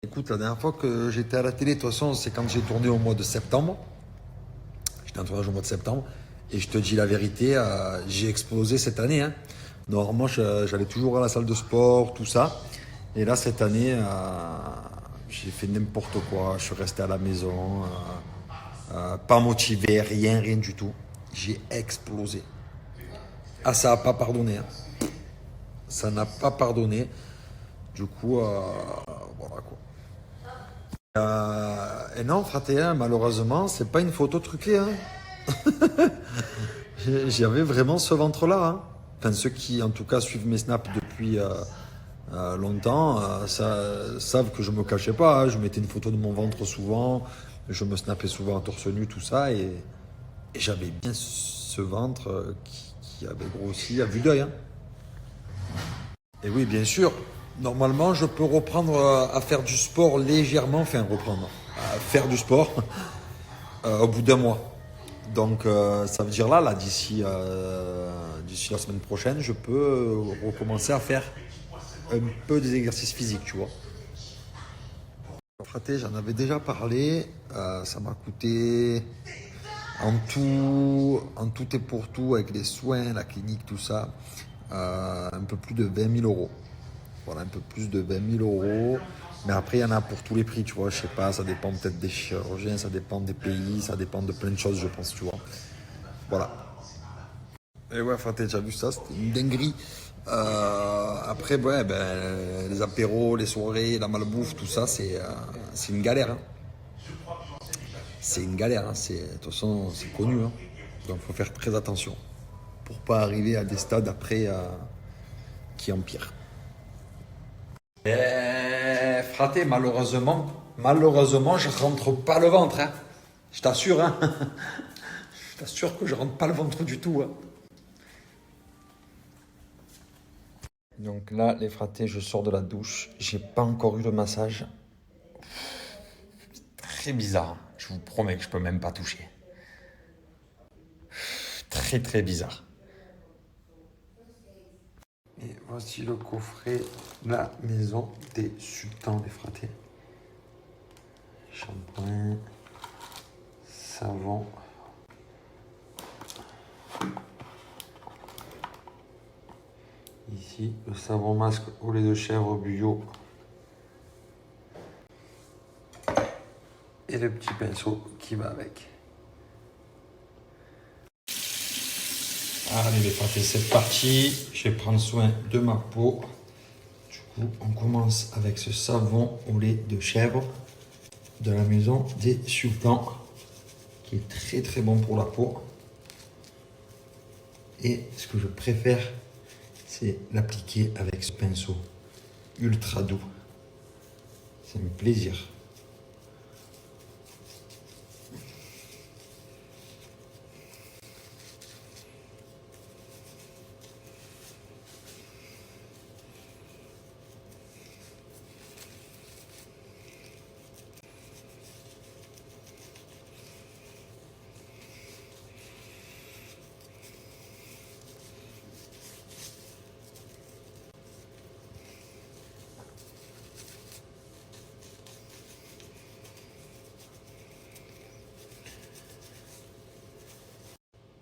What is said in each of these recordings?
Écoute, la dernière fois que j'étais à la télé, de toute façon, c'est quand j'ai tourné au mois de septembre. J'étais en tournage au mois de septembre. Et je te dis la vérité, j'ai explosé cette année, hein. Normalement, j'allais toujours à la salle de sport, tout ça. Et là, cette année, j'ai fait n'importe quoi. Je suis resté à la maison, pas motivé, rien du tout. J'ai explosé. Ah, ça n'a pas pardonné, hein. Ça n'a pas pardonné. Du coup, voilà quoi. Et non, fraté, malheureusement, c'est pas une photo truquée, hein. J'avais vraiment ce ventre-là, hein. Enfin, ceux qui, en tout cas, suivent mes snaps depuis longtemps, savent que je me cachais pas, hein. Je mettais une photo de mon ventre souvent, je me snappais souvent à torse nu, tout ça, et j'avais bien ce ventre qui avait grossi à vue d'œil, hein. Et oui, bien sûr, normalement, je peux reprendre à faire du sport légèrement, enfin reprendre, à faire du sport au bout d'un mois. Donc ça veut dire là d'ici la semaine prochaine, je peux recommencer à faire un peu des exercices physiques, tu vois. Fraté, j'en avais déjà parlé, ça m'a coûté en tout et pour tout, avec les soins, la clinique, tout ça, un peu plus de 20 000 euros. Voilà, un peu plus de 20 000 euros. Mais après, il y en a pour tous les prix, tu vois. Je sais pas, ça dépend peut-être des chirurgiens, ça dépend des pays, ça dépend de plein de choses, je pense, tu vois. Voilà. Et ouais, enfin, t'as déjà vu ça, c'était une dinguerie. Après, ouais, ben, les apéros, les soirées, la malbouffe, tout ça, c'est une galère, hein. C'est une galère, hein. De toute façon, c'est connu, hein. Donc, il faut faire très attention pour pas arriver à des stades après qui empirent. Fraté, malheureusement, je rentre pas le ventre, hein. Je t'assure, hein. Je t'assure que je rentre pas le ventre du tout, hein. Donc là, les fratés, je sors de la douche. J'ai pas encore eu le massage. Très bizarre. Je vous promets que je peux même pas toucher. Très bizarre. Et voici le coffret, la maison des sultans, les fratés. Shampoing, savon. Ici, le savon masque au lait de chèvre bio. Et le petit pinceau qui va avec. Allez les fratés, c'est parti. Je vais prendre soin de ma peau. Du coup, on commence avec ce savon au lait de chèvre de la maison des sultans, qui est très bon pour la peau. Et ce que je préfère, c'est l'appliquer avec ce pinceau ultra doux. C'est un plaisir.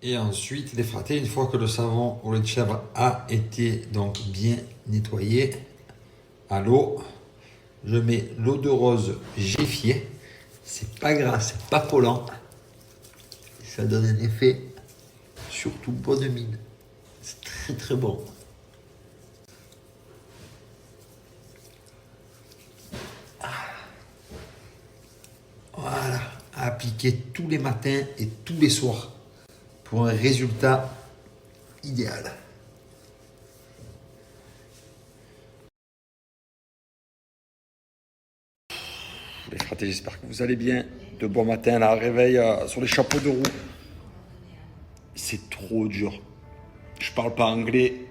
Et ensuite, les fratés, une fois que le savon au lait de chèvre a été donc bien nettoyé à l'eau, je mets l'eau de rose géfiée. C'est pas gras, c'est pas collant. Ça donne un effet surtout bonne mine. C'est très bon. Voilà, à appliquer tous les matins et tous les soirs pour un résultat idéal. Les fratés, j'espère que vous allez bien. De bon matin, là, réveil sur les chapeaux de roue. C'est trop dur. Je parle pas anglais,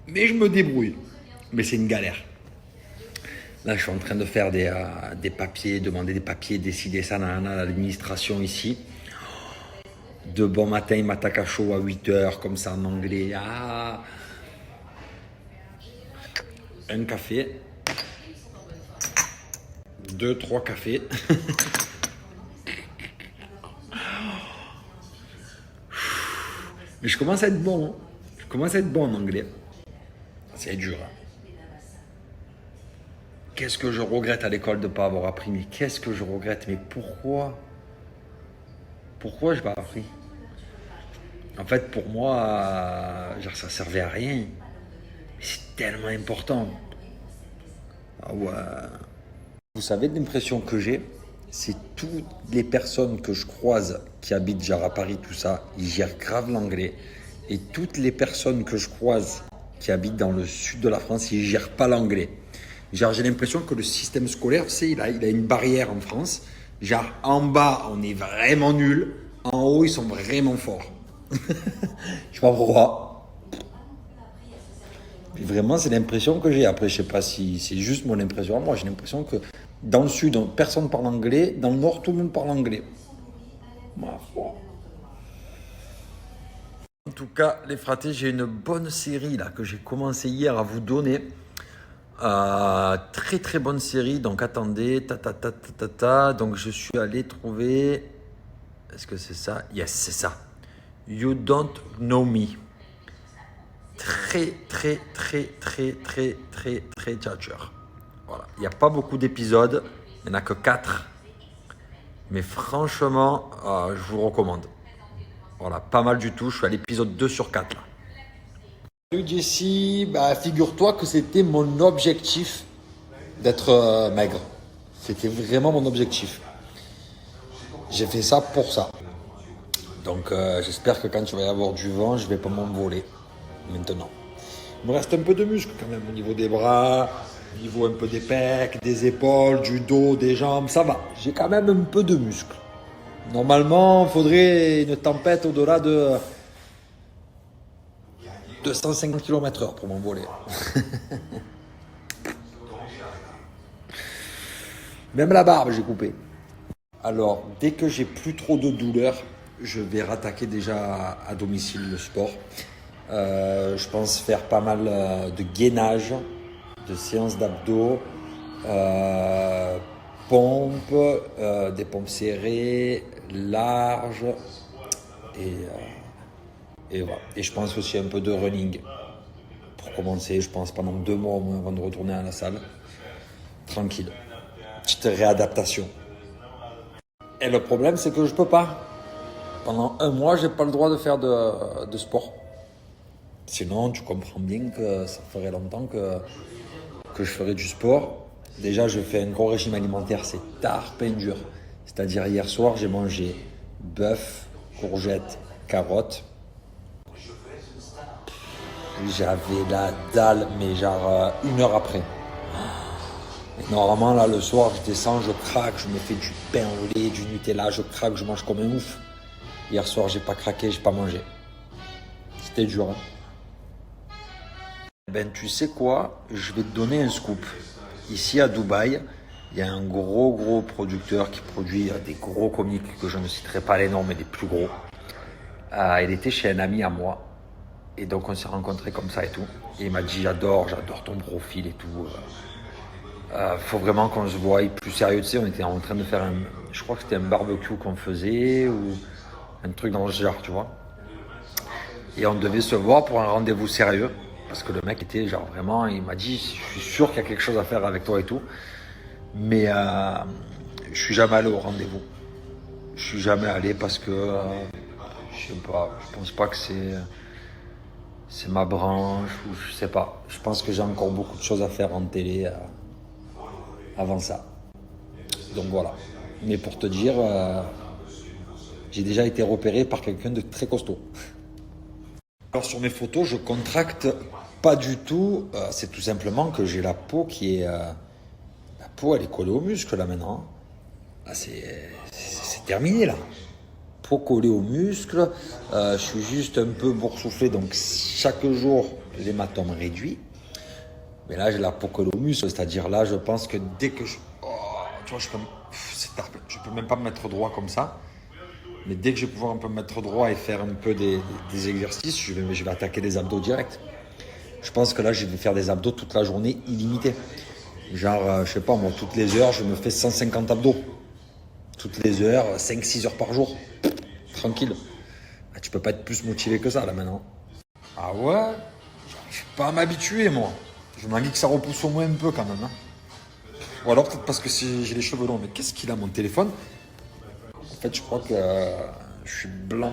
mais je me débrouille. Mais c'est une galère. Là, je suis en train de faire des papiers, demander des papiers, décider ça à l'administration ici. De bon matin, il m'attaque à chaud à 8 h, comme ça en anglais. Ah. Un café. 2-3 cafés. Mais je commence à être bon. Hein. Je commence à être bon en anglais. C'est dur. Hein. Qu'est-ce que je regrette à l'école de ne pas avoir appris. Mais qu'est-ce que je regrette. Mais pourquoi? Pourquoi je n'ai pas appris? En fait, pour moi, genre, ça servait à rien. C'est tellement important. Ah ouais. Vous savez, l'impression que j'ai, c'est toutes les personnes que je croise qui habitent genre à Paris, tout ça, ils gèrent grave l'anglais. Et toutes les personnes que je croise qui habitent dans le sud de la France, ils gèrent pas l'anglais. Genre, j'ai l'impression que le système scolaire, tu sais, il a une barrière en France. Genre, en bas, on est vraiment nul. En haut, ils sont vraiment forts. Je sais pas pourquoi. Mais vraiment, c'est l'impression que j'ai. Après, je sais pas si c'est juste mon impression. Moi, j'ai l'impression que dans le sud, personne parle anglais. Dans le nord, tout le monde parle anglais. Ma foi. En tout cas, les fratés, j'ai une bonne série là que j'ai commencé hier à vous donner. Très très bonne série. Donc attendez, Donc je suis allé trouver. Est-ce que c'est ça? Yes, c'est ça. You Don't Know Me. Très tchatcheur. Voilà. Il n'y a pas beaucoup d'épisodes. Il n'y en a que 4. Mais franchement, je vous recommande. Voilà, pas mal du tout. Je suis à l'épisode 2 sur 4 là. Salut Jessie, figure-toi que c'était mon objectif d'être maigre. C'était vraiment mon objectif. J'ai fait ça pour ça. Donc j'espère que quand tu vas y avoir du vent, je ne vais pas m'envoler maintenant. Il me reste un peu de muscle quand même au niveau des bras, au niveau un peu des pecs, des épaules, du dos, des jambes, ça va. J'ai quand même un peu de muscle. Normalement, il faudrait une tempête au-delà de 250 km/h pour m'envoler. Même la barbe, j'ai coupé. Alors, dès que j'ai plus trop de douleur, je vais rattaquer déjà à domicile le sport. Je pense faire pas mal de gainage, de séances d'abdos, pompes, des pompes serrées, larges et voilà. Et je pense aussi un peu de running pour commencer, je pense pendant 2 mois au moins avant de retourner à la salle. Tranquille. Petite réadaptation. Et le problème, c'est que je peux pas. Pendant 1 mois, j'ai pas le droit de faire de sport. Sinon, tu comprends bien que ça ferait longtemps que je ferais du sport. Déjà, je fais un gros régime alimentaire, c'est tard, pain dur. C'est-à-dire, hier soir, j'ai mangé bœuf, courgettes, carottes. J'avais la dalle, mais genre 1 heure après. Et normalement, là, le soir, je descends, je craque, je me fais du pain au lait, du Nutella, je craque, je mange comme un ouf. Hier soir, j'ai pas craqué, j'ai pas mangé. C'était dur. Hein. Ben, tu sais quoi? Je vais te donner un scoop. Ici, à Dubaï, il y a un gros producteur qui produit des gros comics que je ne citerai pas les noms, mais les plus gros. Il était chez un ami à moi. Et donc, on s'est rencontrés comme ça et tout. Et il m'a dit, j'adore ton profil et tout. Faut vraiment qu'on se voie plus sérieux. Tu sais, on était en train de faire je crois que c'était un barbecue qu'on faisait ou un truc dans ce genre, tu vois. Et on devait se voir pour un rendez-vous sérieux. Parce que le mec était genre vraiment, il m'a dit, je suis sûr qu'il y a quelque chose à faire avec toi et tout. Mais je suis jamais allé au rendez-vous. Je suis jamais allé parce que, je sais pas, je pense pas que c'est ma branche ou je sais pas. Je pense que j'ai encore beaucoup de choses à faire en télé avant ça. Donc voilà. Mais pour te dire, j'ai déjà été repéré par quelqu'un de très costaud. Alors sur mes photos, je contracte pas du tout. C'est tout simplement que j'ai la peau qui est... la peau, elle est collée aux muscles là maintenant. Là, c'est terminé là. Peau collée aux muscles. Je suis juste un peu boursouflé. Donc chaque jour, l'hématome réduit. Mais là, j'ai la peau collée aux muscles. C'est-à-dire là, je pense que dès que je... Oh, tu vois, je peux même pas me mettre droit comme ça. Mais dès que je vais pouvoir un peu me mettre droit et faire un peu des exercices, je vais attaquer les abdos direct. Je pense que là, je vais faire des abdos toute la journée illimitée. Genre, je sais pas, moi, toutes les heures, je me fais 150 abdos. Toutes les heures, 5-6 heures par jour. Tranquille. Ah, tu peux pas être plus motivé que ça, là, maintenant. Ah ouais? Je suis pas à m'habituer, moi. Je m'envie que ça repousse au moins un peu, quand même. Hein. Ou alors, peut-être parce que j'ai les cheveux longs. Mais qu'est-ce qu'il a, mon téléphone? En fait, je crois que je suis blanc.